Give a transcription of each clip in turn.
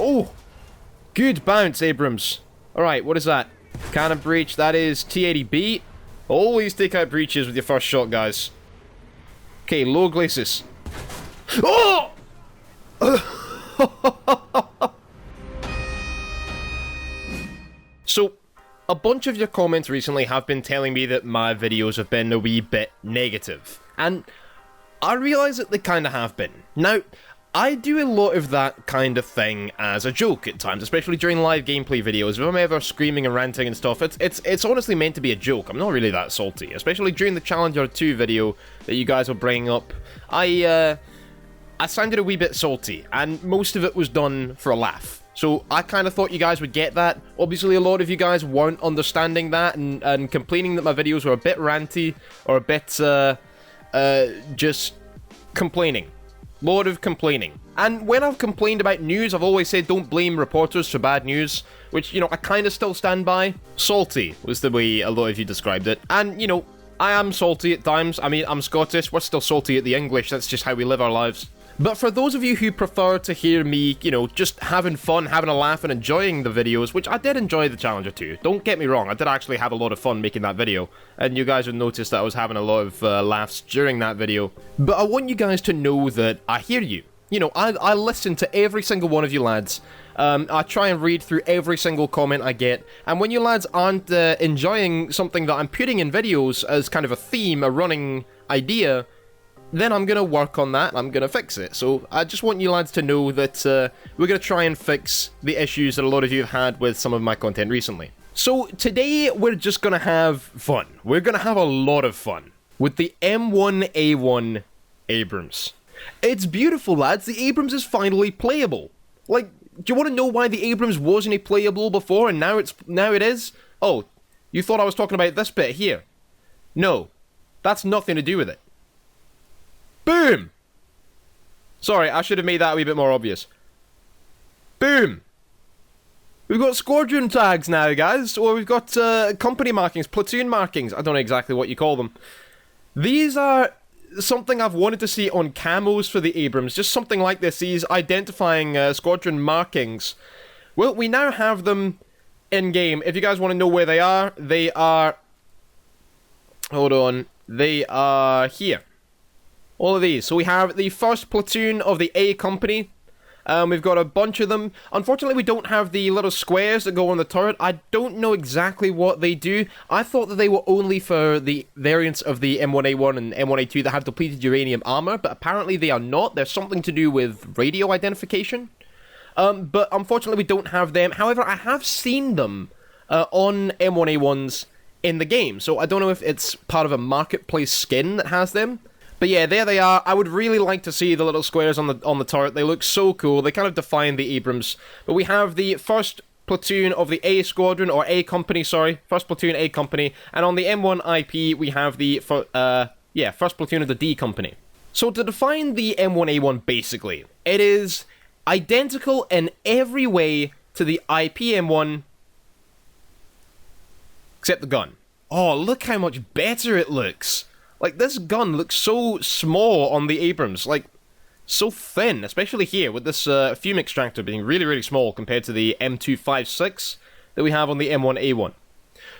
Oh! Good bounce, Abrams. Alright, what is that? Cannon breach, that is T-80B. Always take out breaches with your first shot, guys. Okay, low glacis. Oh! So, a bunch of your comments recently have been telling me that my videos have been a wee bit negative. And I realise that they kind of have been. Now, I do a lot of that kind of thing as a joke at times, especially during live gameplay videos. If I'm ever screaming and ranting and stuff, it's honestly meant to be a joke. I'm not really that salty, especially during the Challenger 2 video that you guys were bringing up. I sounded a wee bit salty, and most of it was done for a laugh. So I kind of thought you guys would get that. Obviously, a lot of you guys weren't understanding that and complaining that my videos were a bit ranty or a bit just complaining. Lot of complaining. And when I've complained about news, I've always said don't blame reporters for bad news, which, you know, I kind of still stand by. Salty was the way a lot of you described it. And, you know, I am salty at times. I mean, I'm Scottish, we're still salty at the English, that's just how we live our lives. But for those of you who prefer to hear me, you know, just having fun, having a laugh and enjoying the videos, which I did enjoy the Challenger 2, don't get me wrong, I did actually have a lot of fun making that video, and you guys would notice that I was having a lot of laughs during that video. But I want you guys to know that I hear you. You know, I listen to every single one of you lads. I try and read through every single comment I get, and when you lads aren't enjoying something that I'm putting in videos as kind of a theme, a running idea, then I'm going to work on that, I'm going to fix it. So I just want you lads to know that we're going to try and fix the issues that a lot of you have had with some of my content recently. So today we're just going to have fun. We're going to have a lot of fun with the M1A1 Abrams. It's beautiful, lads. The Abrams is finally playable. Like, do you want to know why the Abrams wasn't playable before and now it is? Oh, you thought I was talking about this bit here. No, that's nothing to do with it. Boom! Sorry, I should have made that a wee bit more obvious. Boom! We've got squadron tags now, guys, or we've got company markings, platoon markings, I don't know exactly what you call them. These are something I've wanted to see on camos for the Abrams, just something like this, these identifying squadron markings. Well, we now have them in-game. If you guys want to know where they are, hold on, they are here. All of these. So we have the first platoon of the A company. We've got a bunch of them. Unfortunately, we don't have the little squares that go on the turret. I don't know exactly what they do. I thought that they were only for the variants of the M1A1 and M1A2 that have depleted uranium armor, but apparently they are not. There's something to do with radio identification. But unfortunately, we don't have them. However, I have seen them on M1A1s in the game, so I don't know if it's part of a marketplace skin that has them. But yeah, there they are. I would really like to see the little squares on the turret. They look so cool. They kind of define the Abrams. But we have the first platoon of the A squadron, or A company, sorry. First platoon, A company. And on the M1IP, we have the first platoon of the D company. So to define the M1A1, basically, it is identical in every way to the IPM1, except the gun. Oh, look how much better it looks. Like, this gun looks so small on the Abrams, like, so thin, especially here, with this fume extractor being really, really small compared to the M256 that we have on the M1A1.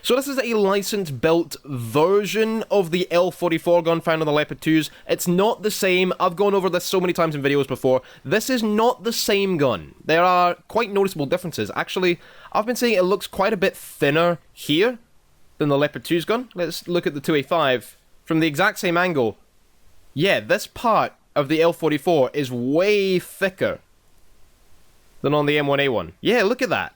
So this is a license-built version of the L44 gun found on the Leopard 2s. It's not the same. I've gone over this so many times in videos before. This is not the same gun. There are quite noticeable differences. Actually, I've been saying it looks quite a bit thinner here than the Leopard 2's gun. Let's look at the 2A5. From the exact same angle, yeah, this part of the L44 is way thicker than on the M1A1. Yeah, look at that.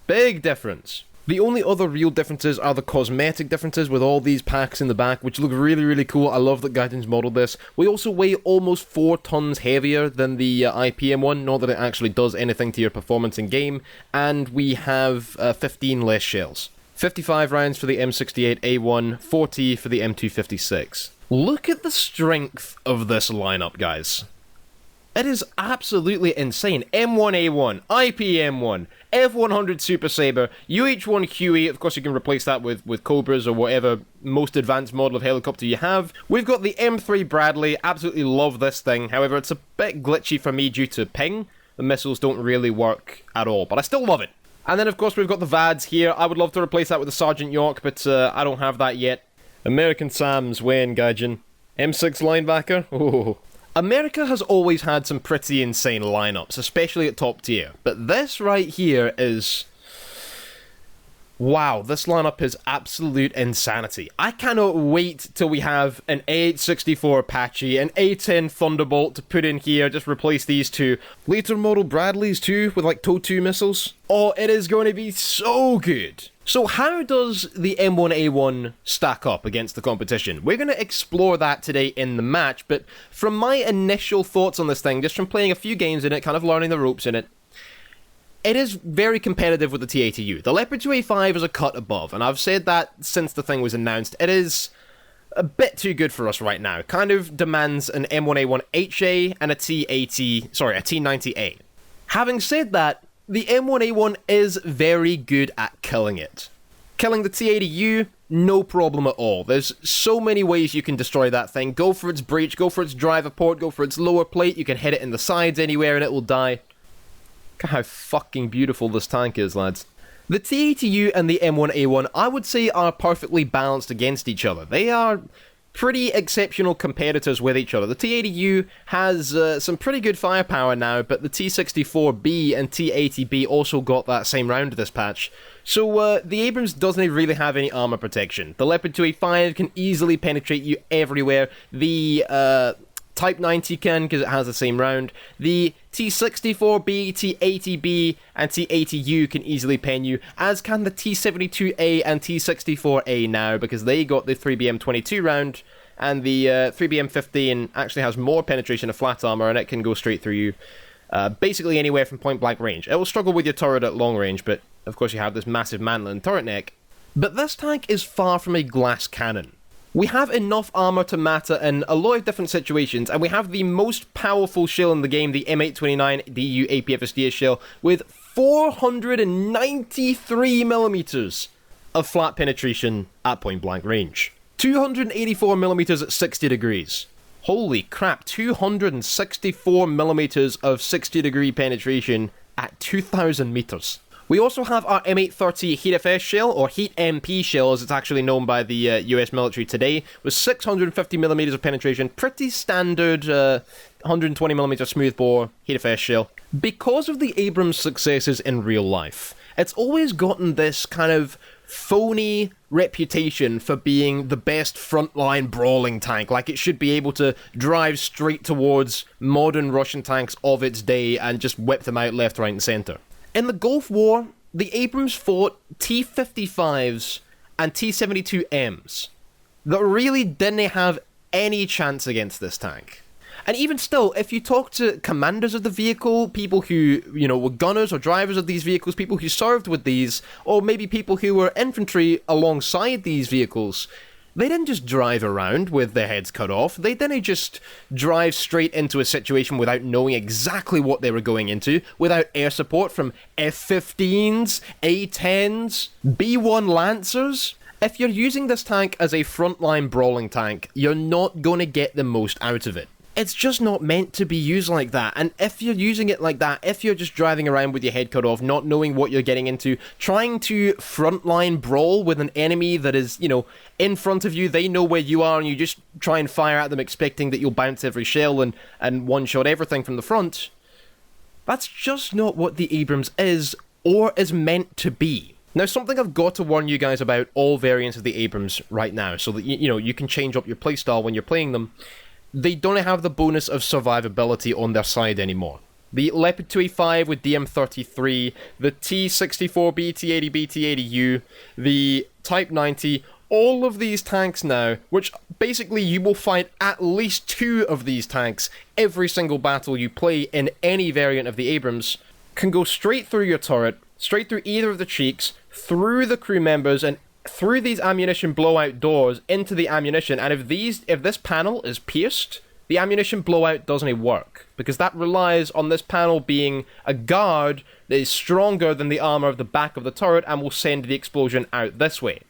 Big difference. The only other real differences are the cosmetic differences with all these packs in the back, which look really, really cool. I love that Gaijin's modeled this. We also weigh almost 4 tons heavier than the IPM1, not that it actually does anything to your performance in game, and we have 15 less shells. 55 rounds for the M68A1, 40 for the M256. Look at the strength of this lineup, guys. It is absolutely insane. M1A1, IPM1, F100 Super Sabre, UH-1 Huey, of course you can replace that with Cobras or whatever most advanced model of helicopter you have. We've got the M3 Bradley, absolutely love this thing, however it's a bit glitchy for me due to ping. The missiles don't really work at all, but I still love it. And then of course we've got the VADs here. I would love to replace that with the Sergeant York, but I don't have that yet. American Sam's Wayne Gaijin. M6 linebacker? Oh. America has always had some pretty insane lineups, especially at top tier. But this right here is... wow, this lineup is absolute insanity. I cannot wait till we have an A864 Apache, an A10 Thunderbolt to put in here, just replace these two. Later model Bradleys too, with like TOW-2 missiles. Oh, it is going to be so good. So how does the M1A1 stack up against the competition? We're going to explore that today in the match, but from my initial thoughts on this thing, just from playing a few games in it, kind of learning the ropes in it, it is very competitive with the T-80U. The Leopard 2A5 is a cut above, and I've said that since the thing was announced. It is a bit too good for us right now. Kind of demands an M1A1HA and a T90A. Having said that, the M1A1 is very good at killing it. Killing the T-80U, no problem at all. There's so many ways you can destroy that thing. Go for its breach, go for its driver port, go for its lower plate. You can hit it in the sides anywhere and it will die. Look at how fucking beautiful this tank is, lads. The T-80U and the M1A1, I would say, are perfectly balanced against each other. They are pretty exceptional competitors with each other. The T-80U has some pretty good firepower now, but the T-64B and T-80B also got that same round this patch. So the Abrams doesn't really have any armor protection. The Leopard 2A5 can easily penetrate you everywhere. The Type 90 can, because it has the same round. The T-64B, T-80B, and T-80U can easily pen you, as can the T-72A and T-64A now, because they got the 3BM22 round, and the 3BM15 actually has more penetration of flat armor, and it can go straight through you, basically anywhere from point-blank range. It will struggle with your turret at long range, but of course you have this massive mantle and turret neck. But this tank is far from a glass cannon. We have enough armor to matter in a lot of different situations, and we have the most powerful shell in the game, the M829 DU APFSDS shell, with 493mm of flat penetration at point blank range. 284mm at 60 degrees. Holy crap, 264mm of 60 degree penetration at 2,000 meters. We also have our M830 Heat FS shell, or Heat MP shell as it's actually known by the US military today, with 650mm of penetration, pretty standard 120mm smoothbore Heat FS shell. Because of the Abrams' successes in real life, it's always gotten this kind of phony reputation for being the best frontline brawling tank, like it should be able to drive straight towards modern Russian tanks of its day and just whip them out left, right and centre. In the Gulf War, the Abrams fought T-55s and T-72Ms that really didn't have any chance against this tank. And even still, if you talk to commanders of the vehicle, people who, were gunners or drivers of these vehicles, people who served with these, or maybe people who were infantry alongside these vehicles, they didn't just drive around with their heads cut off. They didn't just drive straight into a situation without knowing exactly what they were going into, without air support from F-15s, A-10s, B-1 Lancers. If you're using this tank as a frontline brawling tank, you're not going to get the most out of it. It's just not meant to be used like that, and if you're using it like that, if you're just driving around with your head cut off, not knowing what you're getting into, trying to frontline brawl with an enemy that is, in front of you, they know where you are, and you just try and fire at them expecting that you'll bounce every shell and one-shot everything from the front, that's just not what the Abrams is, or is meant to be. Now, something I've got to warn you guys about all variants of the Abrams right now, so that, you can change up your playstyle when you're playing them. They don't have the bonus of survivability on their side anymore. The Leopard 2A5 with DM33, the T-64B, T-80B, T-80U, the Type 90, all of these tanks now, which basically you will find at least 2 of these tanks every single battle you play in any variant of the Abrams, can go straight through your turret, straight through either of the cheeks, through the crew members, and through these ammunition blowout doors into the ammunition, and if this panel is pierced the ammunition blowout doesn't work, because that relies on this panel being a guard that is stronger than the armor of the back of the turret and will send the explosion out this way.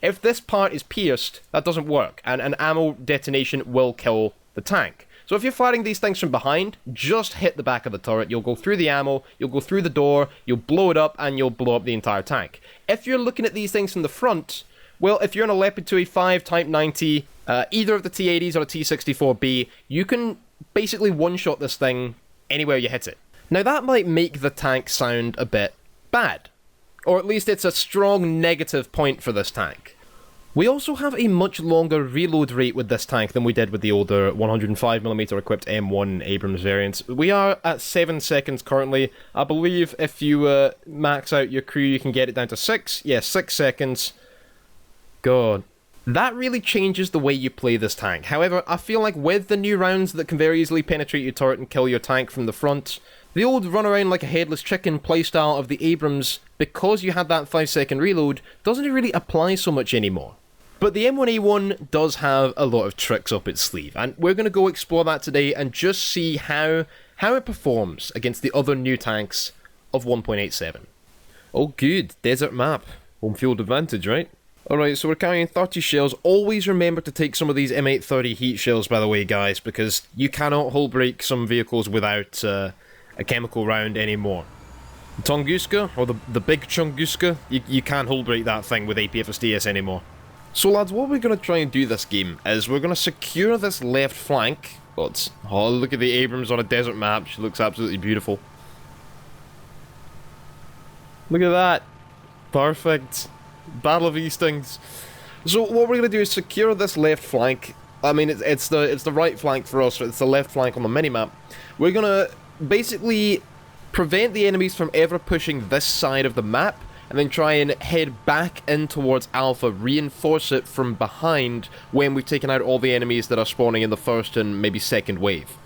If this part is pierced, that doesn't work, and an ammo detonation will kill the tank. So if you're firing these things from behind, just hit the back of the turret, you'll go through the ammo, you'll go through the door, you'll blow it up, and you'll blow up the entire tank. If you're looking at these things from the front, well, if you're in a Leopard 2A5 Type 90, either of the T-80s or a T-64B, you can basically one-shot this thing anywhere you hit it. Now that might make the tank sound a bit bad, or at least it's a strong negative point for this tank. We also have a much longer reload rate with this tank than we did with the older 105mm equipped M1 Abrams variants. We are at 7 seconds currently. I believe if you max out your crew you can get it down to 6. Yeah, 6 seconds. God. That really changes the way you play this tank. However, I feel like with the new rounds that can very easily penetrate your turret and kill your tank from the front, the old run around like a headless chicken playstyle of the Abrams, because you had that 5-second reload, doesn't really apply so much anymore. But the M1A1 does have a lot of tricks up its sleeve, and we're going to go explore that today and just see how it performs against the other new tanks of 1.87. Oh good, desert map. Home field advantage, right? Alright, so we're carrying 30 shells. Always remember to take some of these M830 heat shells, by the way, guys, because you cannot hull break some vehicles without a chemical round anymore. The Tunguska, or the big Chunguska, you can't hull break that thing with APFSDS anymore. So lads, what we're going to try and do this game is we're going to secure this left flank. Oh, look at the Abrams on a desert map. She looks absolutely beautiful. Look at that. Perfect. Battle of Eastings. So what we're going to do is secure this left flank. I mean, it's the right flank for us, it's the left flank on the minimap. We're going to basically prevent the enemies from ever pushing this side of the map, and then try and head back in towards Alpha, reinforce it from behind when we've taken out all the enemies that are spawning in the first and maybe second wave.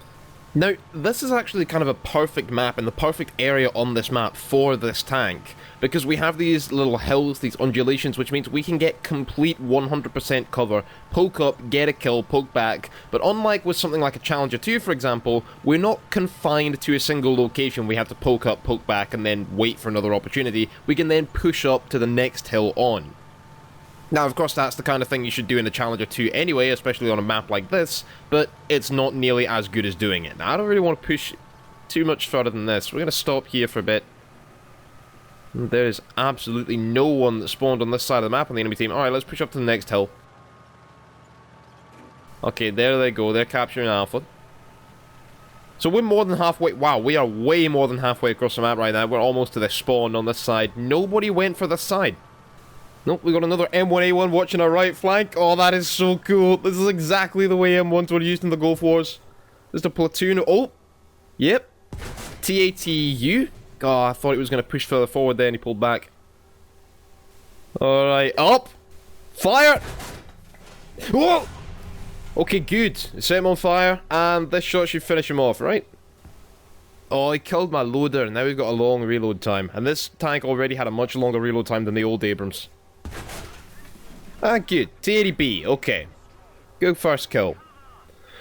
Now, this is actually kind of a perfect map and the perfect area on this map for this tank, because we have these little hills, these undulations, which means we can get complete 100% cover, poke up, get a kill, poke back, but unlike with something like a Challenger 2, for example, we're not confined to a single location. We have to poke up, poke back, and then wait for another opportunity. We can then push up to the next hill on. Now, of course, that's the kind of thing you should do in the Challenger 2 anyway, especially on a map like this, but it's not nearly as good as doing it. Now, I don't really want to push too much further than this. We're going to stop here for a bit. There is absolutely no one that spawned on this side of the map on the enemy team. Alright, let's push up to the next hill. Okay, there they go. They're capturing Alpha. So we're more than halfway. Wow, we are way more than halfway across the map right now. We're almost to the spawn on this side. Nobody went for this side. Nope, we got another M1A1 watching our right flank. Oh, that is so cool. This is exactly the way M1s were used in the Gulf Wars. There's a platoon. Oh, yep. TATU. Oh, I thought he was going to push further forward there and he pulled back. Alright, up! Fire! Whoa! Okay, good. Set him on fire, and this shot should finish him off, right? Oh, he killed my loader, and now we've got a long reload time. And this tank already had a much longer reload time than the old Abrams. Ah, good. T-80B, okay. Good first kill.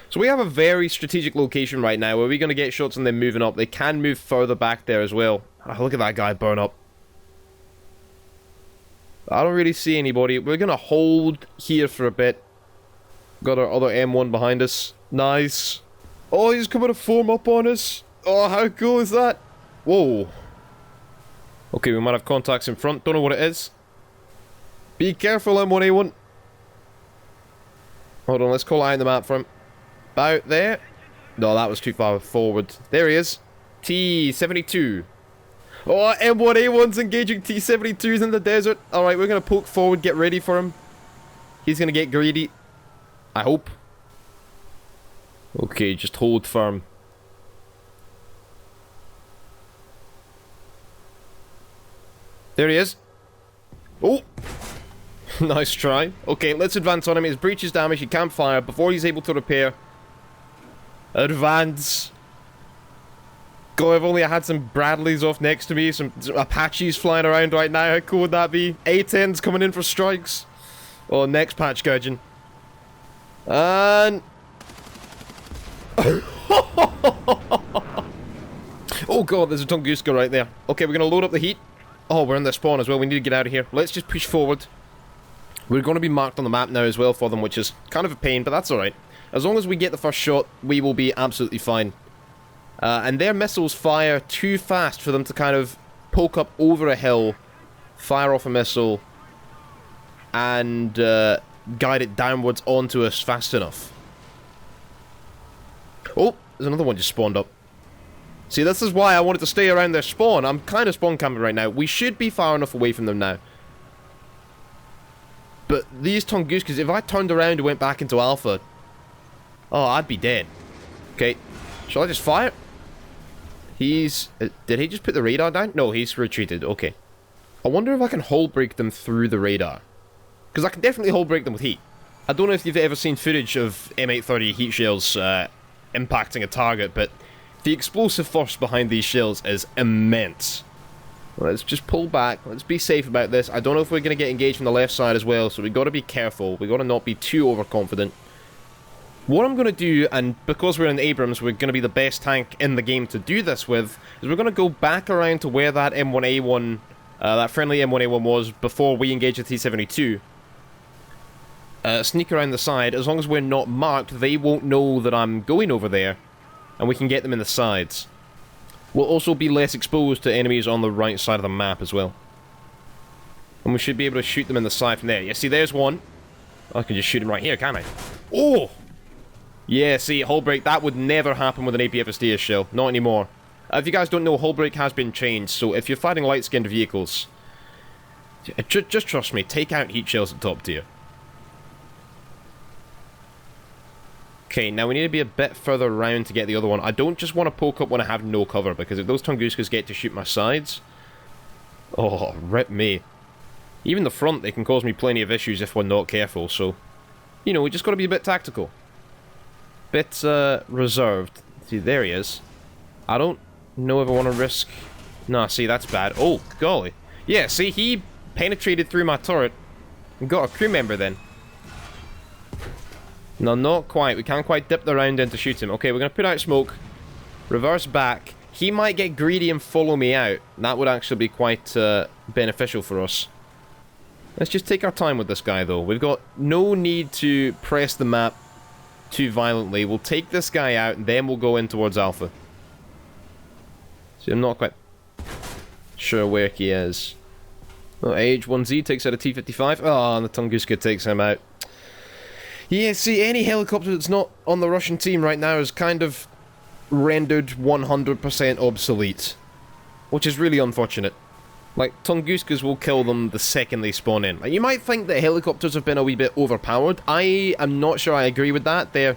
So we have a very strategic location right now where we're going to get shots and then moving up. They can move further back there as well. Oh, look at that guy burn up. I don't really see anybody. We're going to hold here for a bit. Got our other M1 behind us. Nice. Oh, he's coming to form up on us. Oh, how cool is that? Whoa. Okay, we might have contacts in front. Don't know what it is. Be careful, M1A1. Hold on, let's call eye on the map for him. About there. No, that was too far forward. There he is. T-72. Oh, M1A1's engaging T-72s in the desert. Alright, we're going to poke forward, get ready for him. He's going to get greedy. I hope. Okay, just hold firm. There he is. Oh! Nice try. Okay, let's advance on him. His breach is damaged. He can't fire before he's able to repair. Advance. God, if only I had some Bradleys off next to me. Some Apaches flying around right now. How cool would that be? A-10s coming in for strikes. Oh, next patch gouging. And... Oh god, there's a Tunguska right there. Okay, we're gonna load up the heat. Oh, we're in the spawn as well. We need to get out of here. Let's just push forward. We're going to be marked on the map now as well for them, which is kind of a pain, but that's alright. As long as we get the first shot, we will be absolutely fine. And their missiles fire too fast for them to kind of poke up over a hill, fire off a missile, and guide it downwards onto us fast enough. Oh, there's another one just spawned up. See, this is why I wanted to stay around their spawn. I'm kind of spawn camping right now. We should be far enough away from them now. But these Tunguskas, if I turned around and went back into Alpha... Oh, I'd be dead. Okay. Shall I just fire? He's... did he just put the radar down? No, he's retreated. Okay. I wonder if I can hull break them through the radar. Because I can definitely hull break them with heat. I don't know if you've ever seen footage of M830 heat shells impacting a target, but the explosive force behind these shells is immense. Let's just pull back. Let's be safe about this. I don't know if we're going to get engaged from the left side as well, so we've got to be careful. We've got to not be too overconfident. What I'm going to do, and because we're in Abrams, we're going to be the best tank in the game to do this with, is we're going to go back around to where that M1A1, that friendly M1A1 was before we engaged the T-72. Sneak around the side. As long as we're not marked, they won't know that I'm going over there, and we can get them in the sides. We'll also be less exposed to enemies on the right side of the map as well. And we should be able to shoot them in the side from there. Yeah, see, there's one. I can just shoot him right here, can't I? Oh! Yeah, see, hull break, that would never happen with an APFSD shell. Not anymore. If you guys don't know, hull break has been changed, so if you're fighting light-skinned vehicles, just trust me, take out heat shells at top tier. Okay, now we need to be a bit further around to get the other one. I don't just want to poke up when I have no cover, because if those Tunguskas get to shoot my sides... Oh, rip me. Even the front, they can cause me plenty of issues if we're not careful, so... You know, we just got to be a bit tactical. Bit, reserved. See, there he is. I don't know if I want to risk... Nah, see, that's bad. Oh, golly. Yeah, see, he penetrated through my turret and got a crew member then. No, not quite. We can't quite dip the round in to shoot him. Okay, we're going to put out smoke. Reverse back. He might get greedy and follow me out. That would actually be quite beneficial for us. Let's just take our time with this guy, though. We've got no need to press the map too violently. We'll take this guy out, and then we'll go in towards Alpha. See, I'm not quite sure where he is. Oh, AH-1Z takes out a T-55. Oh, and the Tunguska takes him out. Yeah, see, any helicopter that's not on the Russian team right now is kind of rendered 100% obsolete. Which is really unfortunate. Like, Tunguskas will kill them the second they spawn in. Like, you might think that helicopters have been a wee bit overpowered. I am not sure I agree with that. They're...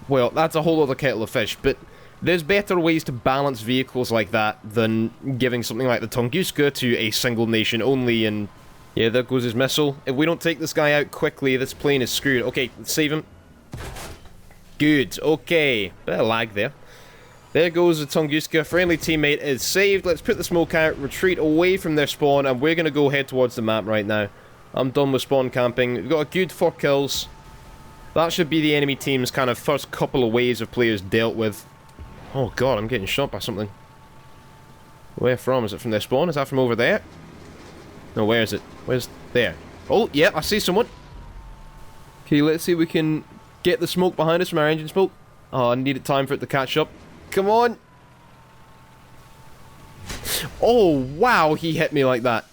Well, that's a whole other kettle of fish, but there's better ways to balance vehicles like that than giving something like the Tunguska to a single nation only, and... Yeah, there goes his missile. If we don't take this guy out quickly, this plane is screwed. Okay, let's save him. Good, okay. Bit of lag there. There goes the Tunguska. Friendly teammate is saved. Let's put the smoke out, retreat away from their spawn, and we're going to go head towards the map right now. I'm done with spawn camping. We've got a good 4 kills. That should be the enemy team's kind of first couple of waves of players dealt with. Oh god, I'm getting shot by something. Where from? Is it from their spawn? Is that from over there? No, where is it? Where's... there. Oh, yeah, I see someone. Okay, let's see if we can get the smoke behind us from our engine smoke. Oh, I needed time for it to catch up. Come on! Oh, wow, he hit me like that.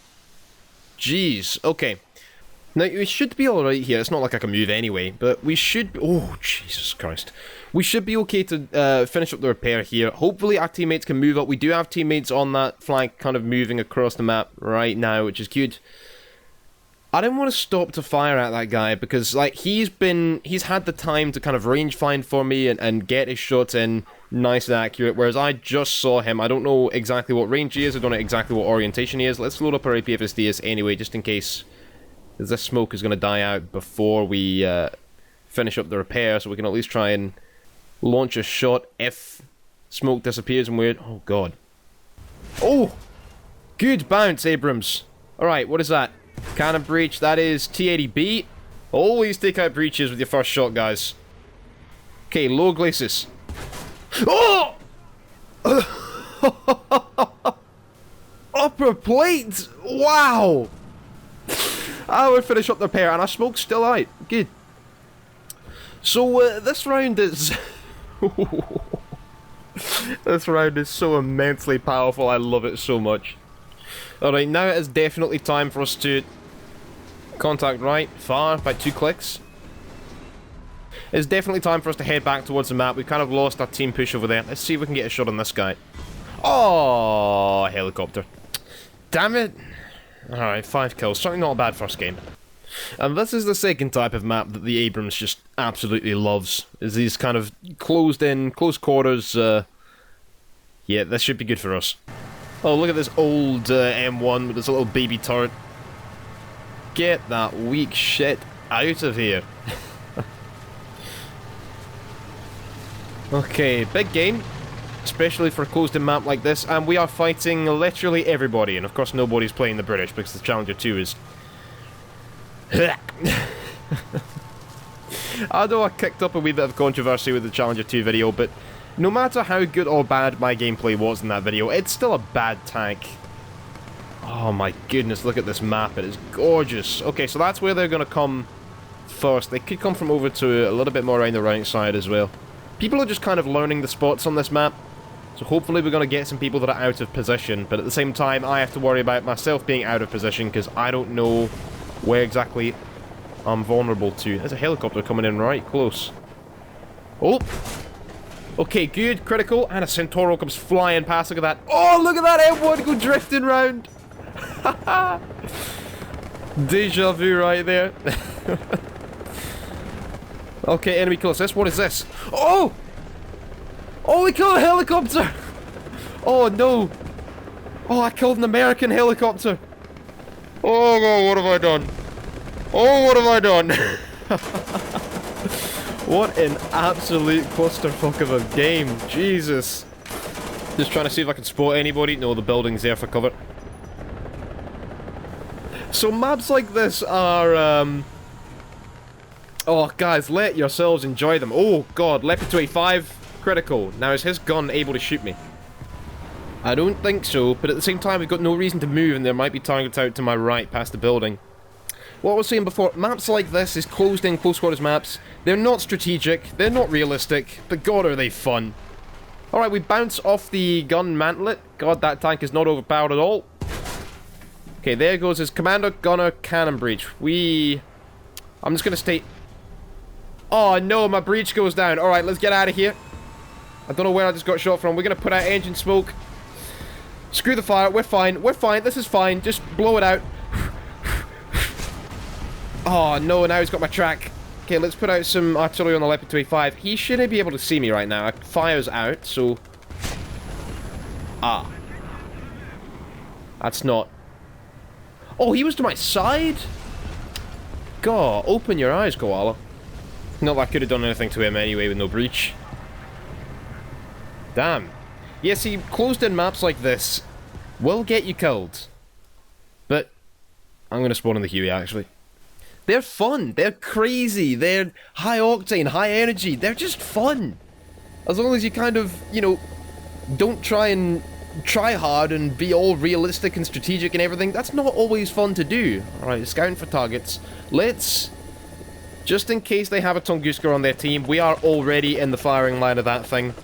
Jeez, okay. Now, we should be alright here. It's not like I can move anyway, but we should... Oh, Jesus Christ. We should be okay to finish up the repair here. Hopefully our teammates can move up. We do have teammates on that flank kind of moving across the map right now, which is good. I didn't want to stop to fire at that guy because, like, he's had the time to kind of range find for me and get his shots in nice and accurate, whereas I just saw him. I don't know exactly what range he is. I don't know exactly what orientation he is. Let's load up our APFSDs anyway, just in case this smoke is going to die out before we finish up the repair, so we can at least try and launch a shot if smoke disappears and we're... Oh, God. Oh! Good bounce, Abrams. Alright, what is that? Cannon breach, that is T-80B. Always take out breaches with your first shot, guys. Okay, low glacis. Oh! Upper plate! Wow! I would finish up the pair, and our smoke's still out. Good. So, this round is... This round is so immensely powerful, I love it so much. Alright, now it is definitely time for us to... Contact right, far, about 2 clicks. It's definitely time for us to head back towards the map. We've kind of lost our team push over there. Let's see if we can get a shot on this guy. Oh, helicopter. Damn it. Alright, 5 kills. Certainly not a bad first game. And this is the second type of map that the Abrams just absolutely loves. Is these kind of closed in, close quarters, yeah, this should be good for us. Oh, look at this old M1 with this little baby turret. Get that weak shit out of here. Okay, big game. Especially for a closed-in map like this, and we are fighting literally everybody, and of course nobody's playing the British, because the Challenger 2 is... I know I kicked up a wee bit of controversy with the Challenger 2 video, but no matter how good or bad my gameplay was in that video, it's still a bad tank. Oh my goodness, look at this map, it is gorgeous. Okay, so that's where they're going to come first. They could come from over to a little bit more around the right side as well. People are just kind of learning the spots on this map. So hopefully we're going to get some people that are out of position, but at the same time I have to worry about myself being out of position because I don't know where exactly I'm vulnerable to. There's a helicopter coming in right close. Oh! Okay, good, critical, and a Centauro comes flying past. Look at that. Oh, look at that M1 go drifting round! Deja vu right there. Okay, enemy kill assist. What is this? Oh! Oh, we killed a helicopter! Oh, no! Oh, I killed an American helicopter! Oh, no, what have I done? Oh, what have I done? What an absolute clusterfuck of a game. Jesus. Just trying to see if I can spot anybody. No, the building's there for cover. So maps like this are, oh, guys, let yourselves enjoy them. Oh, God, Leopard 285. Critical. Now, is his gun able to shoot me? I don't think so, but at the same time, we've got no reason to move, and there might be targets out to my right past the building. What I was saying before, maps like this is closed-in, close-quarters maps. They're not strategic, they're not realistic, but God, are they fun. Alright, we bounce off the gun mantlet. God, that tank is not overpowered at all. Okay, there goes his commander, gunner, cannon breach. I'm just gonna stay... Oh, no, my breach goes down. Alright, let's get out of here. I don't know where I just got shot from. We're going to put out engine smoke. Screw the fire. We're fine. We're fine. This is fine. Just blow it out. Oh, no. Now he's got my track. Okay, let's put out some artillery on the Leopard 285. He shouldn't be able to see me right now. Fire's out, so... Ah. That's not... Oh, he was to my side? God, open your eyes, Koala. Not that I could have done anything to him anyway with no breach. Damn. Yeah, see, closed-in maps like this will get you killed. But I'm going to spawn in the Huey, actually. They're fun. They're crazy. They're high-octane, high-energy. They're just fun. As long as you kind of, you know, don't try hard and be all realistic and strategic and everything. That's not always fun to do. Alright, scouting for targets. Let's... Just in case they have a Tunguska on their team, we are already in the firing line of that thing.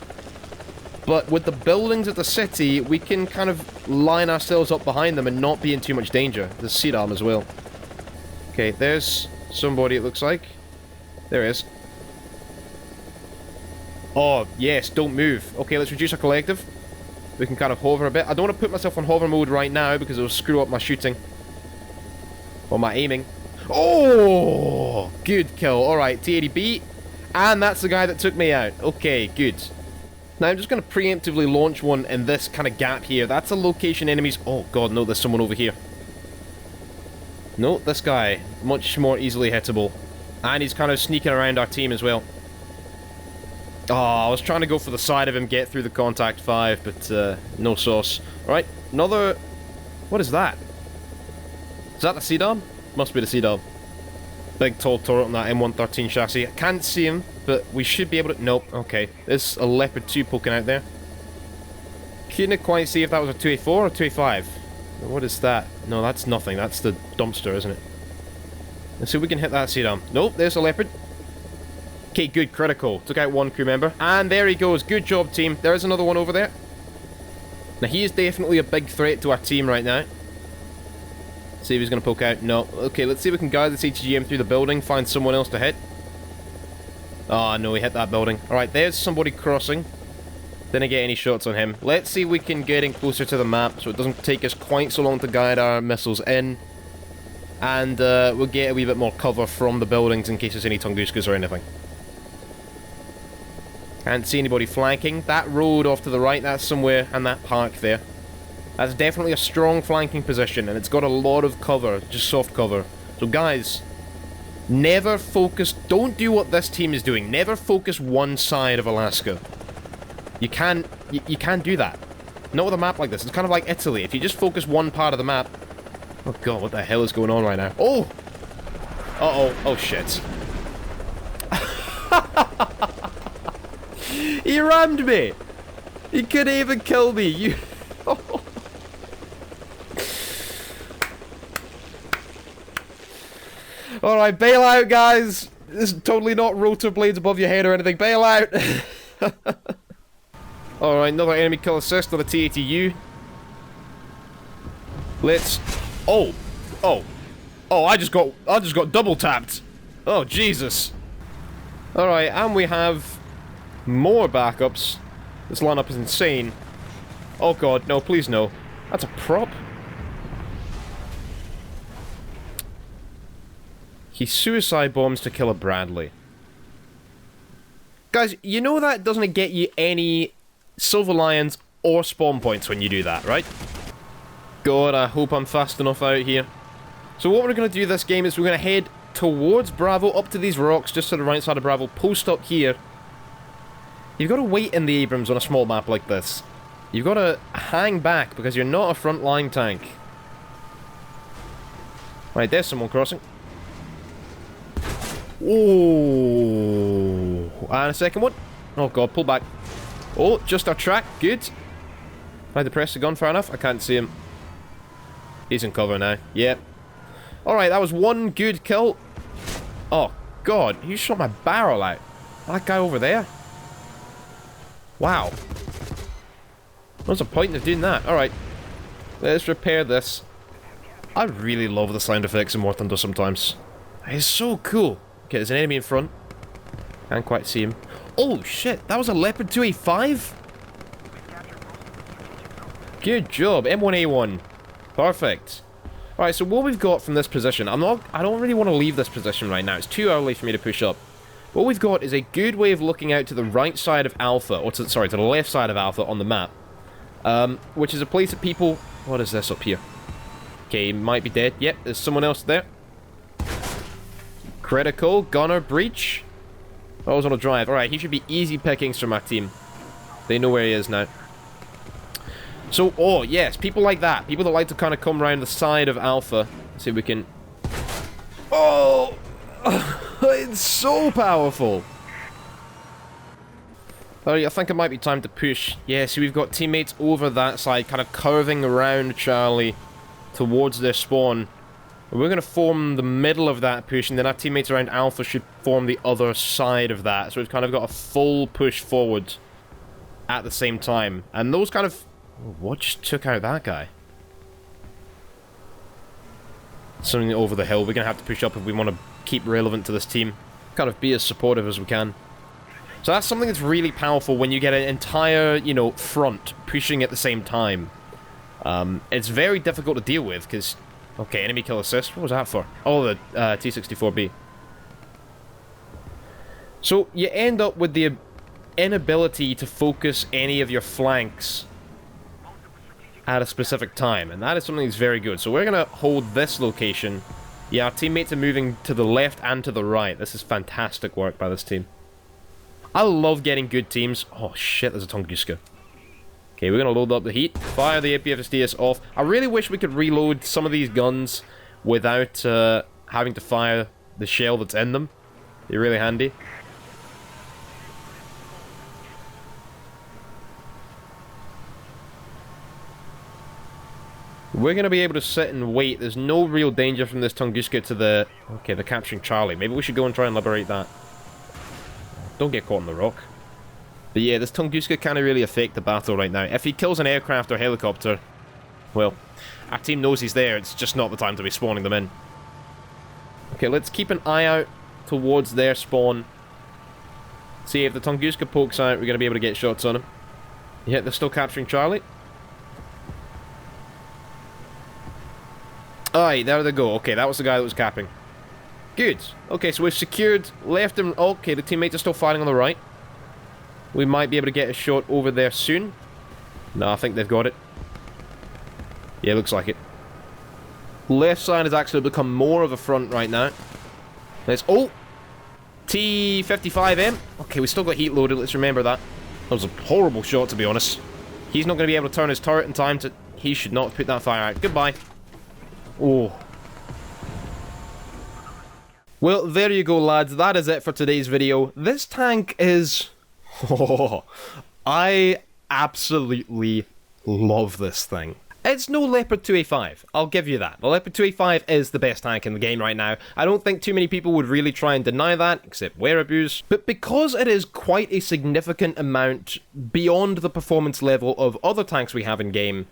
But with the buildings of the city, we can kind of line ourselves up behind them and not be in too much danger. There's Seed-Arm as well. Okay, there's somebody, it looks like. There is. Oh, yes, don't move. Okay, let's reduce our collective. We can kind of hover a bit. I don't want to put myself on hover mode right now because it'll screw up my shooting. Or my aiming. Oh! Good kill. Alright, T-80B. And that's the guy that took me out. Okay, good. Now I'm just going to preemptively launch one in this kind of gap here. That's a location enemies... Oh god, no, there's someone over here. No, this guy. Much more easily hittable. And he's kind of sneaking around our team as well. Oh, I was trying to go for the side of him, get through the contact 5, but no sauce. Alright, another... What is that? Is that the Seed-Arm? Must be the Seed-Arm. Big tall turret on that M113 chassis. I can't see him. but we should be able to... Nope, okay. There's a Leopard 2 poking out there. Couldn't quite see if that was a 2A4 or 2A5. What is that? No, that's nothing. That's the dumpster, isn't it? Let's see if we can hit that CDAM. Nope, there's a Leopard. Okay, good, critical. Took out one crew member. And there he goes. Good job, team. There's another one over there. Now, he is definitely a big threat to our team right now. See if he's going to poke out. No. Okay, let's see if we can guide this ATGM through the building, find someone else to hit. Oh, no, he hit that building. Alright, there's somebody crossing. Didn't get any shots on him. Let's see if we can get in closer to the map so it doesn't take us quite so long to guide our missiles in. And we'll get a wee bit more cover from the buildings in case there's any Tunguskas or anything. Can't see anybody flanking. That road off to the right, that's somewhere, and that park there. That's definitely a strong flanking position, and it's got a lot of cover, just soft cover. So guys, never focus, don't do what this team is doing. Never focus one side of Alaska. You can't do that. Not with a map like this. It's kind of like Italy. If you just focus one part of the map... Oh god, what the hell is going on right now? Oh! Uh-oh. Oh shit. He rammed me! He couldn't even kill me, you... Alright, bail out, guys! This is totally not rotor blades above your head or anything. Bail out! Alright, another enemy kill assist on the T-80U. Let's... Oh! Oh! Oh, I just got double tapped! Oh, Jesus! Alright, and we have... more backups. This lineup is insane. Oh god, no, please no. That's a prop? He suicide bombs to kill a Bradley. Guys, you know that doesn't get you any Silver Lions or spawn points when you do that, right? God, I hope I'm fast enough out here. So what we're going to do this game is we're going to head towards Bravo, up to these rocks, just to the right side of Bravo, post up here. You've got to wait in the Abrams on a small map like this. You've got to hang back, because you're not a front-line tank. Right, there's someone crossing. Oh, and a second one. Oh god, pull back. Oh, just our track. Good. I had to press the gun far enough. I can't see him. He's in cover now. Yep. Alright, that was one good kill. Oh god, you shot my barrel out. That guy over there. Wow. What's the point of doing that? Alright. Let's repair this. I really love the sound effects in War Thunder sometimes. It's so cool. Okay, there's an enemy in front. Can't quite see him. Oh, shit. That was a Leopard 2A5? Good job. M1A1. Perfect. Alright, so what we've got from this position... I don't really want to leave this position right now. It's too early for me to push up. What we've got is a good way of looking out to the right side of Alpha. Or, to the left side of Alpha on the map. Which is a place that people... What is this up here? Okay, he might be dead. Yep, there's someone else there. Critical, gunner, breach. Always on a drive. Alright, he should be easy pickings from our team. They know where he is now. So, oh, yes, people like that. People that like to kind of come around the side of Alpha. Let's see if we can... Oh! It's so powerful! Alright, I think it might be time to push. Yeah, so we've got teammates over that side, kind of curving around Charlie towards their spawn. We're going to form the middle of that push, and then our teammates around Alpha should form the other side of that. So we've kind of got a full push forward at the same time. And those kind of... What just took out that guy? Something over the hill. We're going to have to push up if we want to keep relevant to this team. Kind of be as supportive as we can. So that's something that's really powerful when you get an entire, you know, front pushing at the same time. It's very difficult to deal with, because... Okay, enemy kill assist. What was that for? Oh, the T-64B. So, you end up with the inability to focus any of your flanks at a specific time, and that is something that's very good. So we're going to hold this location. Yeah, our teammates are moving to the left and to the right. This is fantastic work by this team. I love getting good teams. Oh shit, there's a Tunguska. Okay, we're going to load up the heat. Fire the APFSDS off. I really wish we could reload some of these guns without having to fire the shell that's in them. They're really handy. We're going to be able to sit and wait. There's no real danger from this Tunguska to the... Okay, they're capturing Charlie. Maybe we should go and try and liberate that. Don't get caught on the rock. But yeah, this Tunguska can't really affect the battle right now. If he kills an aircraft or helicopter, well, our team knows he's there. It's just not the time to be spawning them in. Okay, let's keep an eye out towards their spawn. See, if the Tunguska pokes out, we're going to be able to get shots on him. Yeah, they're still capturing Charlie. Alright, there they go. Okay, that was the guy that was capping. Good. Okay, so we've secured, left him... Okay, the teammates are still fighting on the right. We might be able to get a shot over there soon. No, I think they've got it. Yeah, looks like it. Left side has actually become more of a front right now. Let's... Oh! T-55M. Okay, we still got heat loaded, let's remember that. That was a horrible shot, to be honest. He's not going to be able to turn his turret in time to... He should not put that fire out. Goodbye. Oh. Well, there you go, lads. That is it for today's video. This tank is... Oh, I absolutely love this thing. It's no Leopard 2A5, I'll give you that. The Leopard 2A5 is the best tank in the game right now. I don't think too many people would really try and deny that, except Wereabouts. But because it is quite a significant amount beyond the performance level of other tanks we have in game,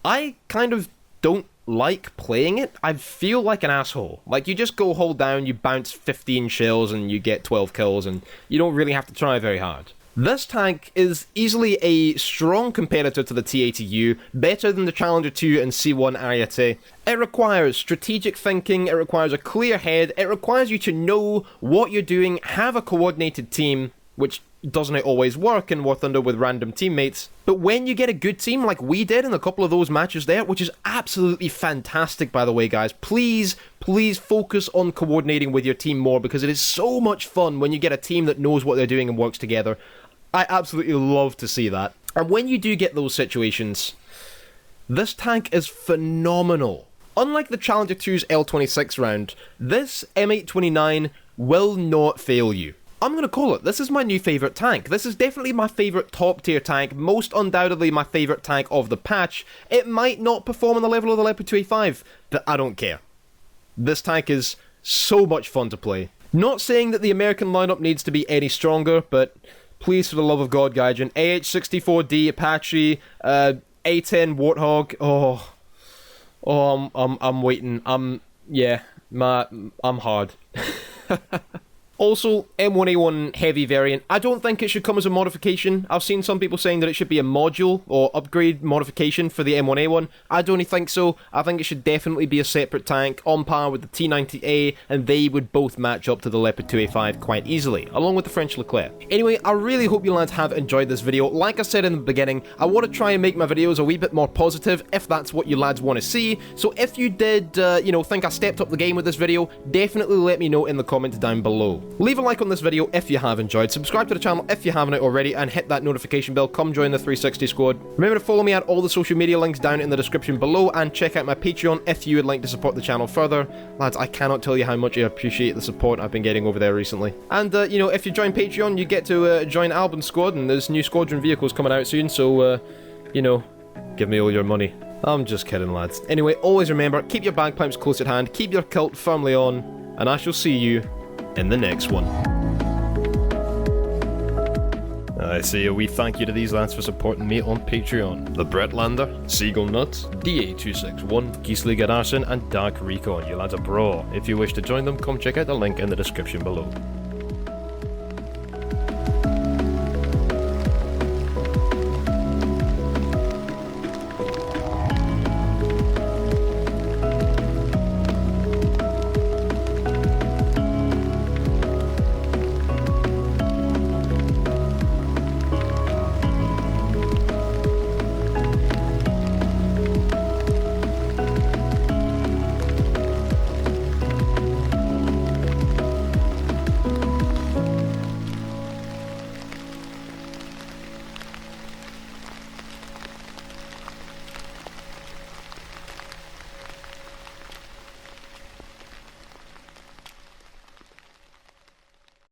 I kind of don't like playing it. I feel like an asshole. Like, you just go hold down, you bounce 15 shells and you get 12 kills, and you don't really have to try very hard. This tank is easily a strong competitor to the T-80U, better than the Challenger 2 and C1 Ariete. It requires strategic thinking, it requires a clear head, it requires you to know what you're doing, have a coordinated team, which doesn't always work in War Thunder with random teammates. But when you get a good team like we did in a couple of those matches there, which is absolutely fantastic by the way guys, please focus on coordinating with your team more, because it is so much fun when you get a team that knows what they're doing and works together. I absolutely love to see that. And when you do get those situations, this tank is phenomenal. Unlike the Challenger 2's L26 round, this M829 will not fail you. I'm going to call it. This is my new favourite tank. This is definitely my favourite top tier tank, most undoubtedly my favourite tank of the patch. It might not perform on the level of the Leopard 2A5, but I don't care. This tank is so much fun to play. Not saying that the American lineup needs to be any stronger, but please for the love of God, Gaijin, AH-64D, Apache, A10 Warthog, I'm waiting. I'm hard. Also, M1A1 Heavy variant. I don't think it should come as a modification. I've seen some people saying that it should be a module or upgrade modification for the M1A1. I don't think so. I think it should definitely be a separate tank, on par with the T90A, and they would both match up to the Leopard 2A5 quite easily, along with the French Leclerc. Anyway, I really hope you lads have enjoyed this video. Like I said in the beginning, I want to try and make my videos a wee bit more positive, if that's what you lads want to see. So if you did, think I stepped up the game with this video, definitely let me know in the comments down below. Leave a like on this video if you have enjoyed, subscribe to the channel if you haven't already, and hit that notification bell. Come join the 360 squad. Remember to follow me at all the social media links down in the description below, and check out my Patreon if you would like to support the channel further. Lads, I cannot tell you how much I appreciate the support I've been getting over there recently. And, if you join Patreon, you get to join Albin's squad, and there's new squadron vehicles coming out soon, so, give me all your money. I'm just kidding, lads. Anyway, always remember, keep your bagpipes close at hand, keep your kilt firmly on, and I shall see you in the next one. I say a wee thank you to these lads for supporting me on Patreon. The Bretlander, Seagull Nuts, DA261, Gisli Gararson, and Dark Recon. You lads are bra. If you wish to join them, come check out the link in the description below.